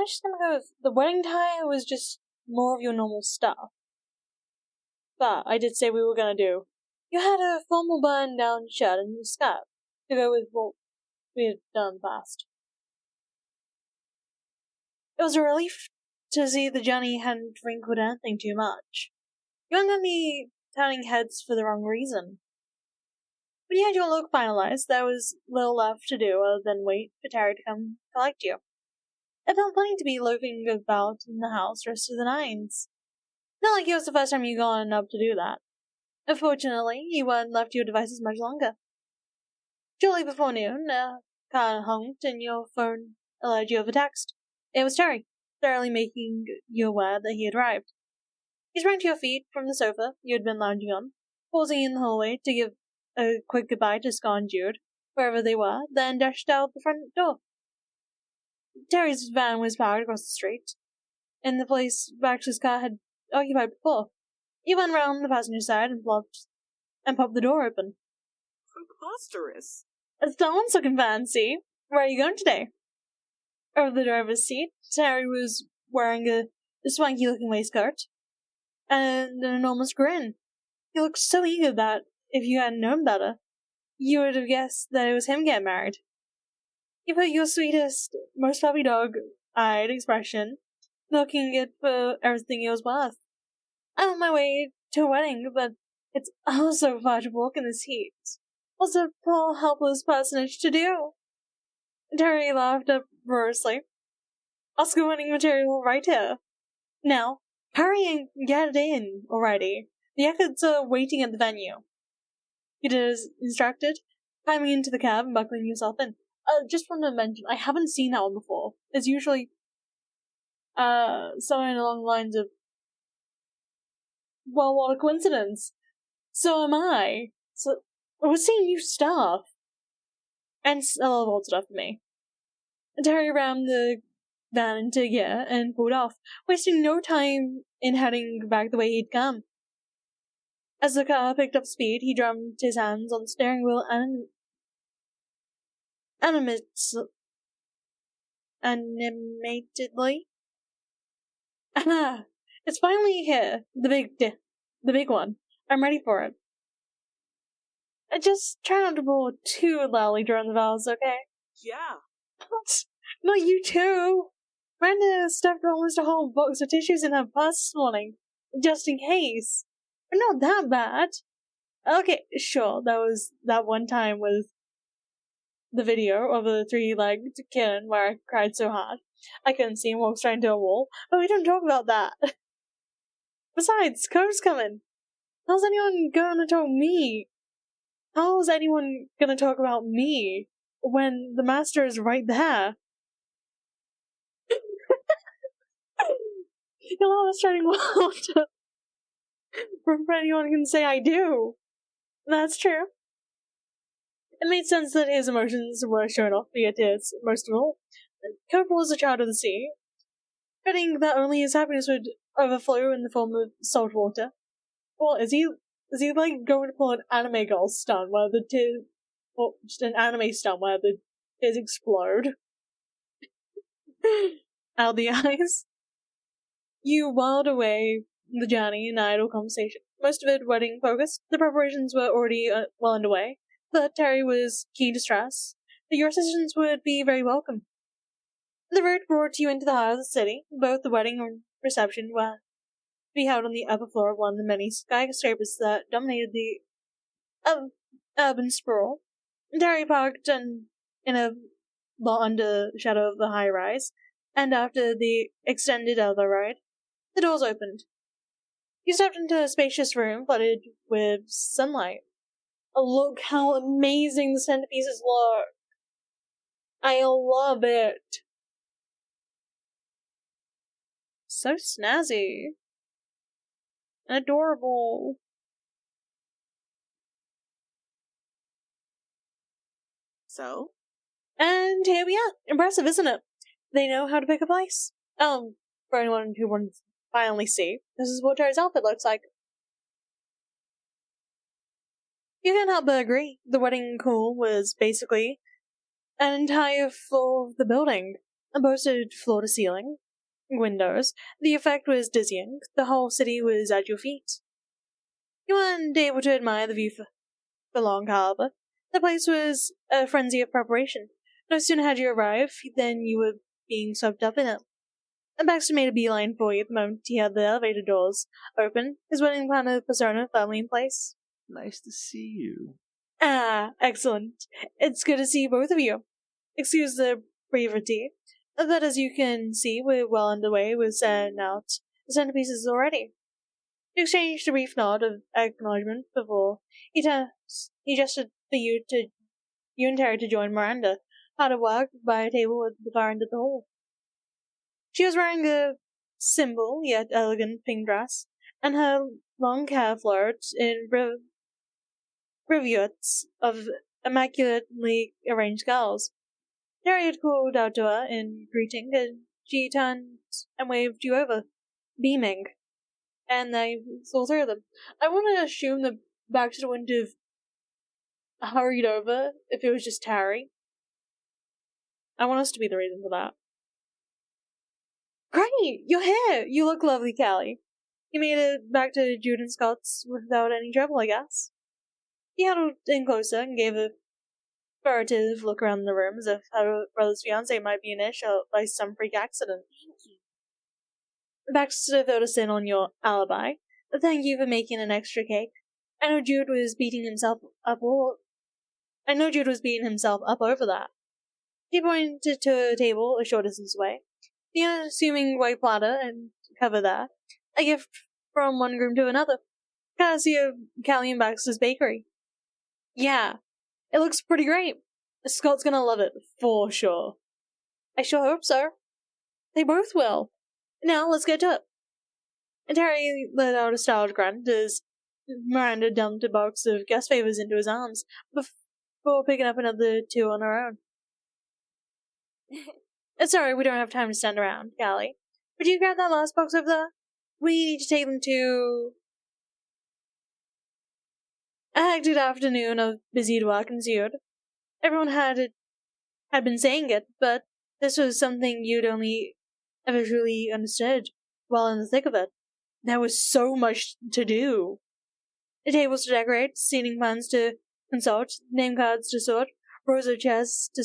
was just gonna go with the wedding attire was just more of your normal stuff. But I did say we were gonna do. You had a formal button-down shirt and skirt to go with what we had done in the past. It was a relief to see the journey hadn't wrinkled anything too much. You weren't gonna be turning heads for the wrong reason. When you had your look finalized, there was little left to do other than wait for Terry to come collect you. It felt funny to be loafing about in the house dressed to the nines. Not like it was the first time you gone up to do that. Unfortunately, you weren't left to your devices much longer. Shortly before noon, a car honked and your phone alerted you of a text. It was Terry, thoroughly making you aware that he had arrived. He sprang to your feet from the sofa you had been lounging on, pausing in the hallway to give a quick goodbye to Scott and Jude, wherever they were, then dashed out the front door. Terry's van was parked across the street, in the place Baxter's car had occupied before. He went round the passenger side and popped the door open. Preposterous. Someone's looking fancy. Where are you going today? Over the driver's seat, Terry was wearing a swanky-looking waistcoat and an enormous grin. He looked so eager that, if you hadn't known better, you would have guessed that it was him getting married. You put your sweetest, most puppy dog-eyed expression, looking it for everything it was worth. I'm on my way to a wedding, but it's oh so far to walk in this heat. What's a poor, helpless personage to do? Terry laughed uproariously. Oscar winning material right here. Now, hurry and get it in already. The exits are waiting at the venue. You did as instructed, climbing into the cab and buckling yourself in. Just want to mention, I haven't seen that one before. It's usually, something along the lines of, well, what a coincidence. So am I. So, we're seeing new stuff. And a lot of old stuff for me. Terry rammed the van into gear and pulled off, wasting no time in heading back the way he'd come. As the car picked up speed, he drummed his hands on the steering wheel animatedly. Ah, it's finally here. The big one. I'm ready for it. Just try not to blow too loudly during the vows, okay? Yeah. Not you too! Brenda stuffed almost a whole box of tissues in her purse this morning, just in case. But not that bad. Okay, sure, that was that one time with the video of a three-legged kitten where I cried so hard I couldn't see him walk straight into a wall, but we don't talk about that. Besides, Cove's coming. How's anyone gonna talk about me when the master is right there? You'll have a starting water from anyone can say I do. That's true. It made sense that his emotions were shown off via tears, most of all. Cove was a child of the sea, fitting that only his happiness would overflow in the form of salt water. Well, is he like going to pull an anime girl stunt where the tears, or just an anime stunt where the tears explode out the eyes? You whiled away the journey in idle conversation, most of it wedding focused. The preparations were already well underway, but Terry was keen to stress that your assistance would be very welcome. The road brought you into the heart of the city. Both the wedding and reception were to be held on the upper floor of one of the many skyscrapers that dominated the urban sprawl. Terry parked in a lot under the shadow of the high rise, and after the extended elevator ride, the doors opened. You stepped into a spacious room flooded with sunlight. Oh, look how amazing the centerpieces look! I love it! So snazzy. And adorable. So? And here we are. Impressive, isn't it? They know how to pick a place. For anyone who wants to finally see, this is what Terry's outfit looks like. You can't help but agree. The wedding hall was basically an entire floor of the building. boasted floor-to-ceiling windows. The effect was dizzying. The whole city was at your feet. You weren't able to admire the view for long, however. The place was a frenzy of preparation. No sooner had you arrived than you were being swept up in it. And Baxter made a beeline for you the moment he had the elevator doors open, his wedding planner persona firmly in place. Nice to see you. Ah, excellent. It's good to see both of you. Excuse the brevity, but as you can see, we're well underway with setting out the centerpieces already. You exchanged a brief nod of acknowledgement before he gestured for you and Terry to join Miranda, hard at work by a table at the far end of the hall. She was wearing a simple yet elegant pink dress, and her long hair flowed in rivulets of immaculately arranged curls. Terry had called out to her in greeting, and she turned and waved you over, beaming. And they saw through them. I want to assume that Baxter wouldn't have hurried over if it was just Terry. I want us to be the reason for that. Great! You're here! You look lovely, Callie. You made it back to Jude and Scott's without any trouble, I guess. He huddled in closer and gave a furtive look around the room as if her brother's fiancé might be initiated by some freak accident. Thank you. Baxter filled us in on your alibi. Thank you for making an extra cake. I know Jude was beating himself up over that. He pointed to a table a short distance away. The unassuming white platter and cover there. A gift from one groom to another. Courtesy of Callie and Baxter's bakery. Yeah, it looks pretty great. Scott's gonna love it, for sure. I sure hope so. They both will. Now, let's get to it. And Terry let out a startled grunt as Miranda dumped a box of guest favors into his arms before picking up another two on her own. Sorry, we don't have time to stand around, Callie. Would you grab that last box over there? We need to take them to... A hectic afternoon of busy work ensued. Everyone had been saying it, but this was something you'd only ever truly understood while in the thick of it. There was so much to do. The tables to decorate, seating plans to consult, name cards to sort, rows of chairs to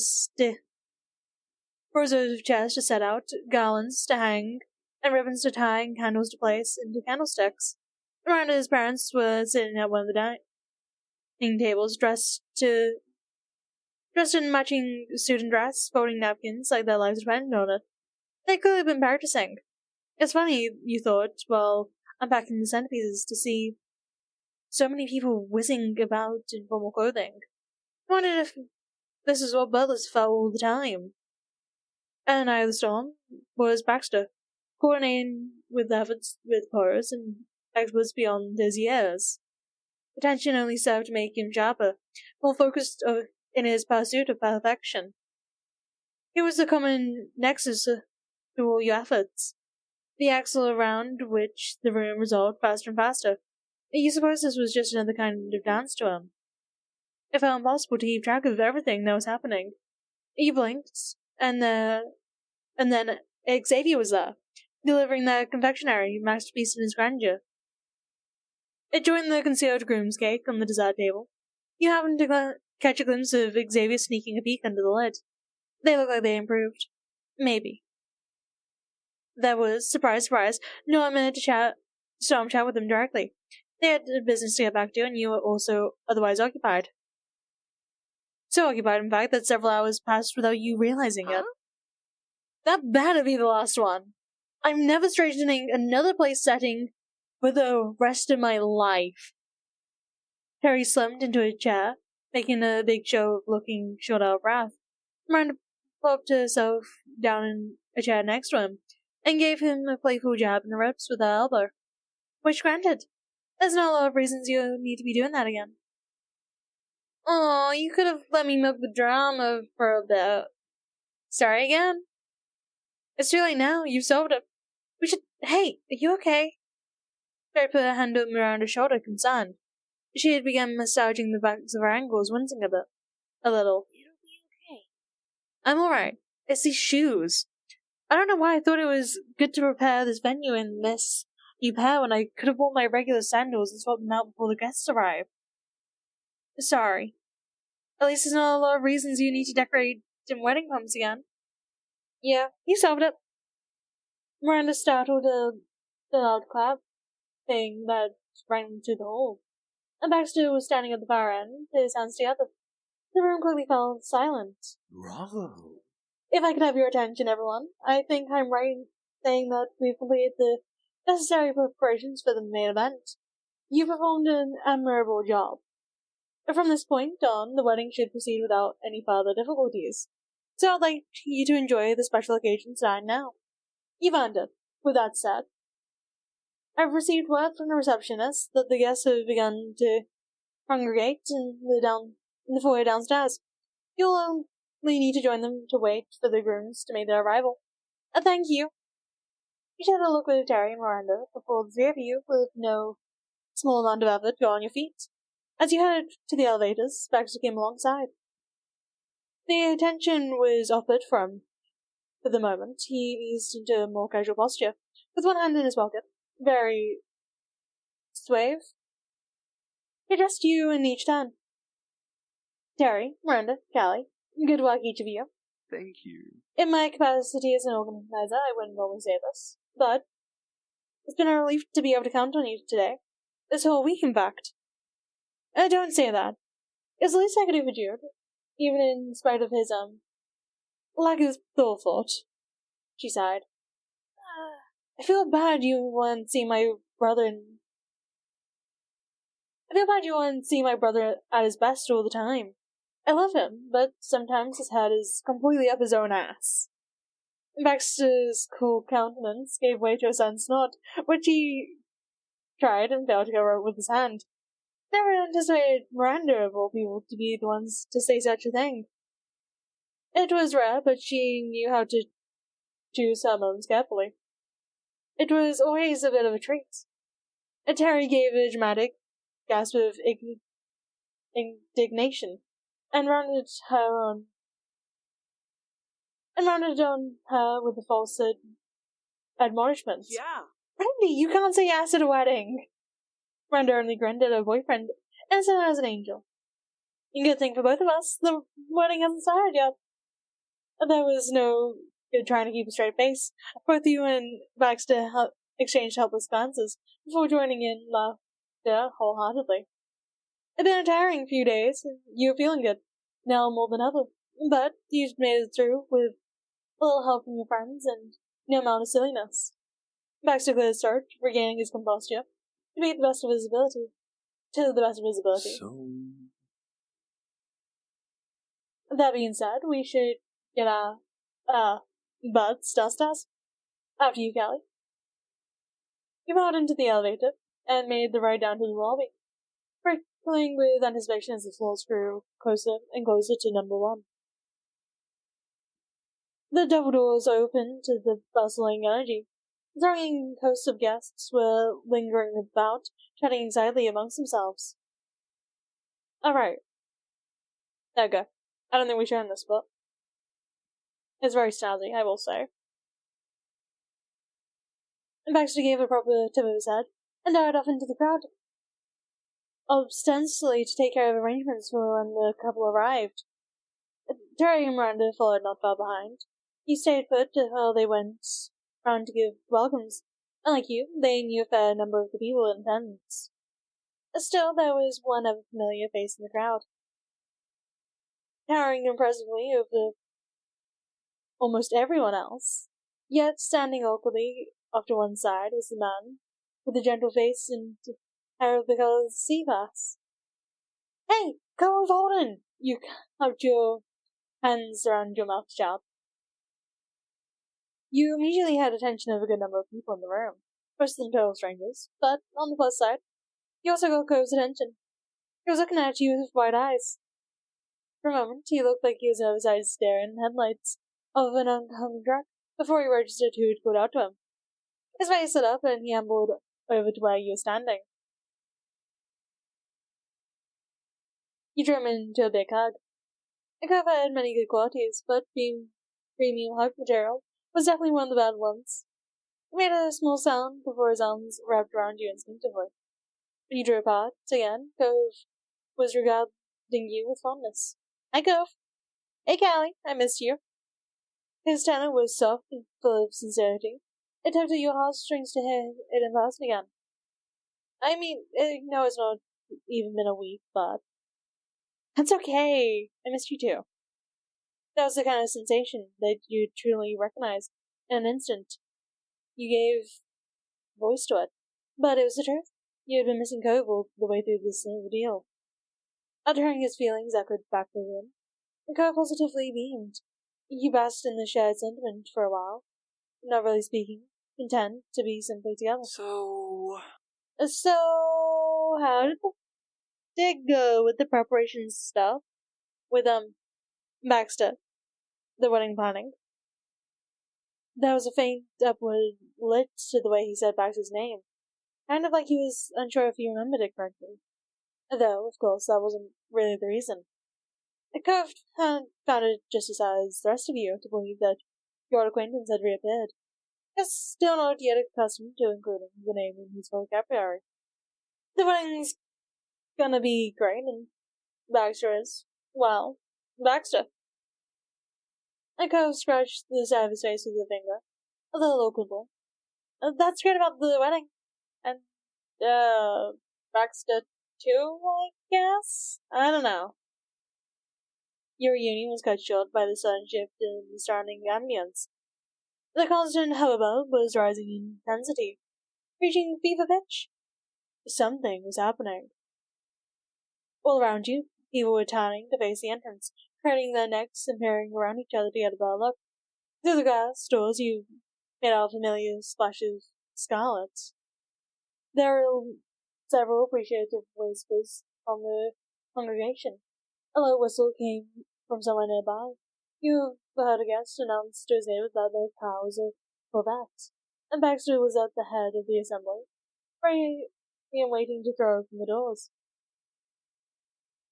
set out, garlands to hang, and ribbons to tie, and candles to place into candlesticks. Miranda's parents were sitting at one of the dining tables, dressed in matching suit and dress, folding napkins like their lives depended on it. They'd clearly been practicing. It's funny, you thought, while unpacking the centerpieces, to see so many people whizzing about in formal clothing. I wondered if this is what brothers felt all the time. And eye of the storm was Baxter, coordinating with efforts with pros and experts beyond his years. Attention only served to make him sharper, more focused in his pursuit of perfection. It was the common nexus to all your efforts, the axle around which the room resolved faster and faster. You suppose this was just another kind of dance to him? It felt impossible to keep track of everything that was happening. You blinked, and then Xavier was there, delivering the confectionery masterpiece in his grandeur. It joined the concealed groom's cake on the dessert table. You happened to catch a glimpse of Xavier sneaking a peek under the lid. They looked like they improved. Maybe. There was, surprise, surprise, no minute to chat with them directly. They had business to get back to, and you were also otherwise occupied. So occupied, in fact, that several hours passed without you realizing it. That better be the last one. I'm never straightening another place setting for the rest of my life. Terry slumped into a chair, making a big show of looking short out of breath. Miranda plopped herself down in a chair next to him, and gave him a playful jab in the ribs with her elbow. Which granted, there's not a lot of reasons you need to be doing that again. Aw, you could have let me milk the drama for a bit. Sorry again? It's too late now, you've solved it. We should... Hey, are you okay? Terry put her hand on Miranda's shoulder, concerned. She had begun massaging the backs of her ankles, wincing a little. It'll be okay. I'm alright. It's these shoes. I don't know why I thought it was good to prepare this venue in this new pair when I could have worn my regular sandals and swapped them out before the guests arrive. Sorry. At least there's not a lot of reasons you need to decorate in wedding pumps again. Yeah, you solved it. Miranda startled a loud clap thing that rang through the hall, and Baxter was standing at the far end, his hands together. The room quickly fell silent. Bravo. If I could have your attention, everyone, I think I'm right in saying that we've completed the necessary preparations for the main event. You performed an admirable job. From this point on, the wedding should proceed without any further difficulties. So I'd like you to enjoy the special occasion tonight now. You've earned it. With that said, I've received word from the receptionist that the guests have begun to congregate in the foyer downstairs. You'll only need to join them to wait for the grooms to make their arrival. Thank you. You shared a look with Terry and Miranda before the three of you, with no small amount of effort, got on your feet. As you headed to the elevators, Baxter came alongside. The attention was offered for the moment. He eased into a more casual posture, with one hand in his pocket, very suave. He addressed you in each turn. Terry, Miranda, Callie, good work each of you. Thank you. In my capacity as an organizer, I wouldn't normally say this, but it's been a relief to be able to count on you today. This whole week, in fact. Don't say that. It's the least I could do for Jude, even in spite of his, lack of forethought. She sighed. I feel bad you won't see my brother at his best all the time. I love him, but sometimes his head is completely up his own ass. Baxter's cool countenance gave way to a sudden snort, which he tried and failed to cover with his hand. Never anticipated Miranda, of all people, to be the ones to say such a thing. It was rare, but she knew how to choose her moments carefully. It was always a bit of a treat. And Terry gave a dramatic gasp of indignation, and rounded on her with a false admonishment. Yeah. Randy, you can't say yes at a wedding. Miranda only grinned at her boyfriend, innocent as an angel. Good thing for both of us, the wedding hasn't started yet. There was no good trying to keep a straight face. Both you and Baxter exchanged helpless glances before joining in laughter wholeheartedly. It's been a tiring few days, and you're feeling good, now more than ever. But you've made it through with a little help from your friends and no amount of silliness. Baxter cleared his throat, regaining his composure, to the best of his ability. So... That being said, we should get our, buds dust. After you, Callie. You got into the elevator and made the ride down to the lobby, prickling with anticipation as the floors grew closer and closer to number one. The double doors opened to the bustling energy. The thronging hosts of guests were lingering about, chatting excitedly amongst themselves. Alright. There we go. I don't think we should end this, but it's very snazzy, I will say. And Baxter gave a proper tip of his head and darted off into the crowd, ostensibly to take care of arrangements for when the couple arrived. Terry and Miranda followed not far behind. He stayed put while they went round to give welcomes. Unlike you, they knew a fair number of the people in attendance. Still, there was one ever familiar face in the crowd, towering impressively over almost everyone else. Yet, standing awkwardly off to one side was the man with the gentle face and hair of the colour of the sea glass. Hey, Cove Holden! You clapped your hands around your mouth to shout. You immediately had attention of a good number of people in the room, most of them total strangers, but on the plus side, you also got Cove's attention. He was looking at you with wide eyes. For a moment, he looked like he was oversized to stare in headlights of an oncoming truck before he registered who had called out to him. His face lit up, and he ambled over to where you were standing. You drew him into a big hug. The Cove had many good qualities, but being premium hug material was definitely one of the bad ones. He made a small sound before his arms wrapped around you instinctively. When you drew apart again, Cove was regarding you with fondness. Hi, Cove. Hey, Callie, I missed you. His tenor was soft and full of sincerity. It tugged at your heartstrings to hear it in person again. I mean, I know it's not even been a week, but that's okay. I missed you too. That was the kind of sensation that you truly recognized in an instant. You gave voice to it. But it was the truth. You had been missing Cove all the way through this ordeal. After hearing his feelings echoed back to him, the Cove positively beamed. You basked in the shared sentiment for a while, not really speaking, content to be simply together. So, how did it go with the preparations stuff? With, Baxter, the wedding planning? There was a faint upward lit to the way he said Baxter's name, kind of like he was unsure if he remembered it correctly. Though, of course, that wasn't really the reason. The Cove found it just as sad as the rest of you to believe that your old acquaintance had reappeared. He's still not yet accustomed to including the name in his vocabulary. The wedding's gonna be great, and Baxter is, well, Baxter. The Cove scratched the side of his face with a finger, a little awkwardly. That's great about the wedding. And, Baxter too, I guess? I don't know. Your reunion was cut short by the sudden shift in the surrounding ambience. The constant hubbub was rising in intensity, reaching fever pitch. Something was happening. All around you, people were turning to face the entrance, craning their necks and peering around each other to get a better look. Through the glass doors, you made out familiar splashes of scarlet. There were several appreciative whispers from the congregation. A low whistle came from somewhere nearby. You heard a guest announce to his neighbors that their car was a Corvette, and Baxter was at the head of the assembly, ready and waiting to throw open the doors.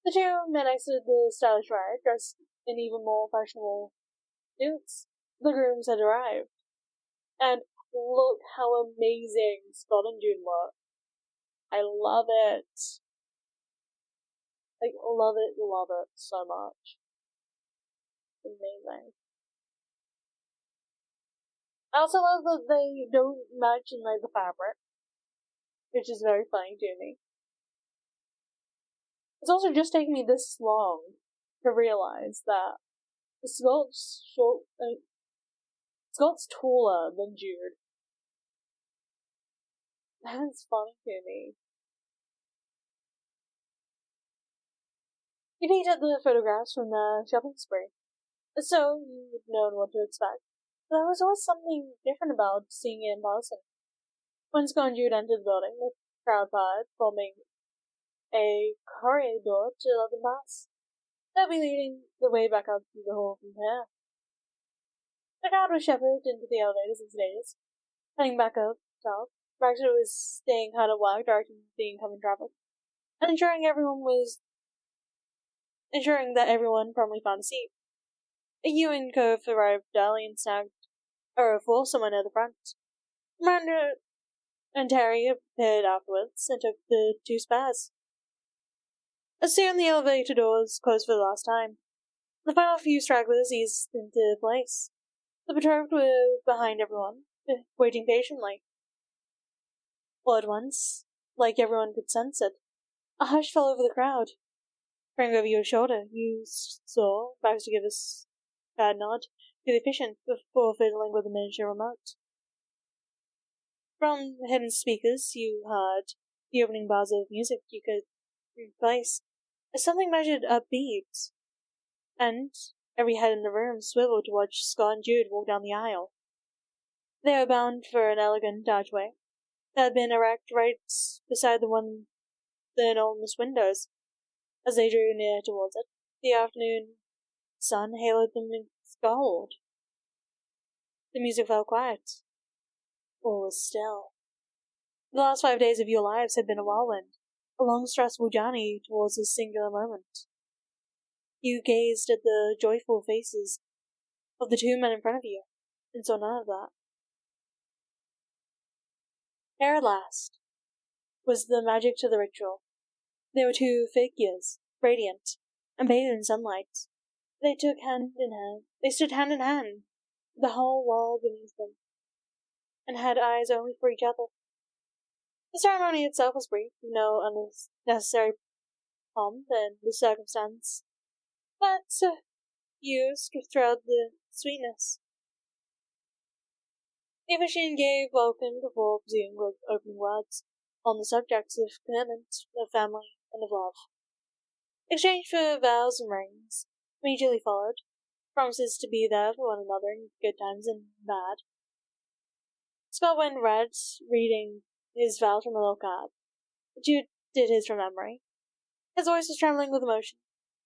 The two men exited the stylish ride, dressed in even more fashionable suits. The grooms had arrived. And look how amazing Scott and Jude look. I love it. Like, love it so much. Amazing. I also love that they don't match in, like, the fabric, which is very funny to me. It's also just taken me this long to realize that Scott's taller than Jude. That's funny to me. You peeked at the photographs from the shopping spree, so you'd known what to expect. But there was always something different about seeing it in person. When Scott and Jude entered the building, the crowd parted, forming a corridor to let them pass. They'll be leading the way back up through the hall from here. The crowd was shepherded into the elevators and stages, heading back up top. Baxter was staying hard at work, directing the incoming traffic, and ensuring that everyone promptly found a seat. You and Cove arrived early and snagged a row for someone at the front. Miranda and Terry appeared afterwards and took the two spares. As soon the elevator doors closed for the last time, the final few stragglers eased into place. The betrothed were behind everyone, waiting patiently. All at once, like everyone could sense it, a hush fell over the crowd. Sprang over your shoulder, you saw Baxter give a bad nod to the officiant before fiddling with the miniature remote. From hidden speakers, you heard the opening bars of music you could replace as something measured upbeat, and every head in the room swiveled to watch Scott and Jude walk down the aisle. They were bound for an elegant archway that had been erected right beside the enormous windows. As they drew near towards it, the afternoon sun haloed them in gold. The music fell quiet. All was still. The last 5 days of your lives had been a whirlwind, a long, stressful journey towards this singular moment. You gazed at the joyful faces of the two men in front of you, and saw none of that. Here at last was the magic to the ritual. There were two figures, radiant, and bathed in sunlight. They stood hand in hand, with the whole world beneath them, and had eyes only for each other. The ceremony itself was brief, with no unnecessary pomp and the circumstance, but suffused throughout the sweetness. The officiant gave welcome before presuming with opening words on the subjects of commitment, of family, and of love. Exchange for vows and rings immediately followed, promises to be there for one another in good times and bad. Scott went and read, reading his vows from a little card. Jude did his from memory. His voice was trembling with emotion.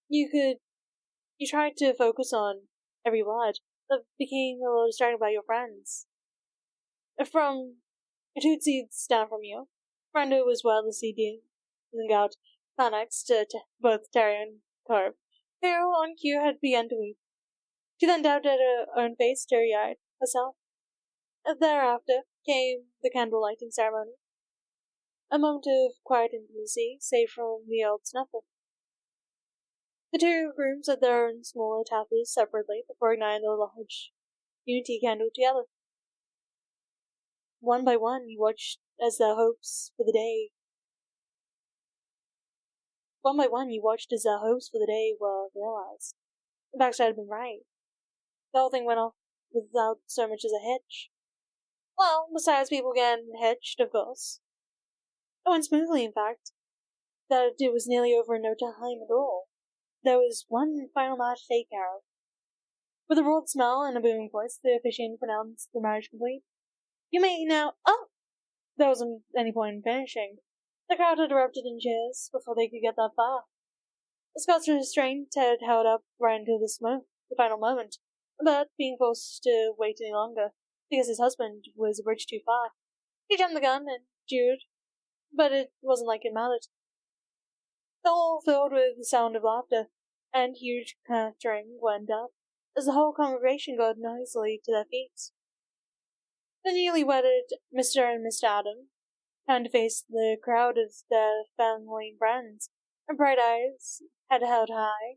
You tried to focus on every word, but became a little distracted by your friends. From 2 seats down from you, Brenda was wordlessly dealing out panics to both Terry and Cove, who on cue had begun to weep. She then dabbed at her own face, teary-eyed herself. Thereafter came the candle-lighting ceremony. A moment of quiet intimacy, save from the old snuffle. The two grooms had their own smaller tappers separately before igniting the large unity candle together. One by one, you watched as their hopes for the day were realized. The backside had been right. The whole thing went off without so much as a hitch. Well, besides people getting hitched, of course. It went smoothly, in fact. That it was nearly over in no time at all. There was one final matter to take care of. With a broad smile and a booming voice, the officiant pronounced the marriage complete. You may now— Oh! There wasn't any point in finishing. The crowd had erupted in cheers before they could get that far. Scott's restraint had held up right until the final moment, but being forced to wait any longer, because his husband was a bridge too far, he jumped the gun and Jude, but it wasn't like it mattered. The hall filled with the sound of laughter, and huge clattering went up, as the whole congregation got noisily to their feet. The newly wedded Mr. and Miss Adam turned to face the crowd of their family and friends, and bright eyes had held high.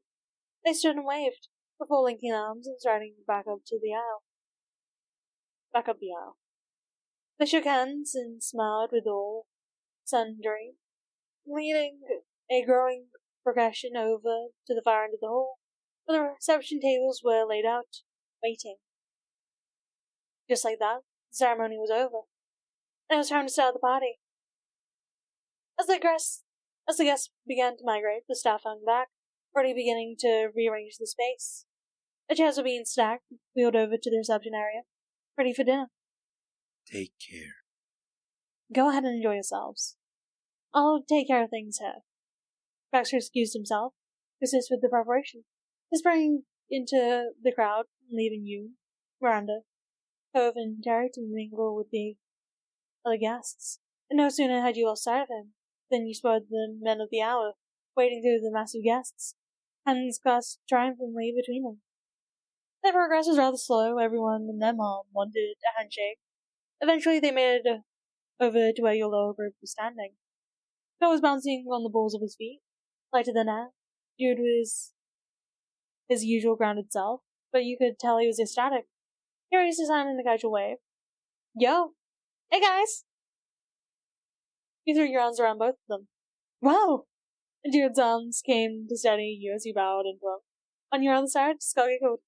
They stood and waved, before linking arms and striding back up the aisle. They shook hands and smiled with all sundry, leading a growing progression over to the far end of the hall, where the reception tables were laid out, waiting. Just like that, the ceremony was over, and it was time to start the party. As the guests began to migrate, the staff hung back, already beginning to rearrange the space. The chairs were being stacked, wheeled over to the reception area, ready for dinner. Take care. Go ahead and enjoy yourselves. I'll take care of things here. Baxter excused himself to assist with the preparation, whispering into the crowd, leaving you, Miranda, Cove and Terry to mingle with the other guests. And no sooner had you lost sight of him than you spotted the men of the hour, wading through the mass of guests, hands clasped triumphantly between them. Their progress was rather slow. Everyone and their mom wanted a handshake. Eventually they made it over to where your lower group was standing. Phil was bouncing on the balls of his feet, lighter than air. Jude was his usual grounded self, but you could tell he was ecstatic. He raised his hand in a casual wave. Yo! Hey guys! You threw your arms around both of them. Wow! Jude's arms came to steady you as you bowed into him. On your other side, Scott giggled.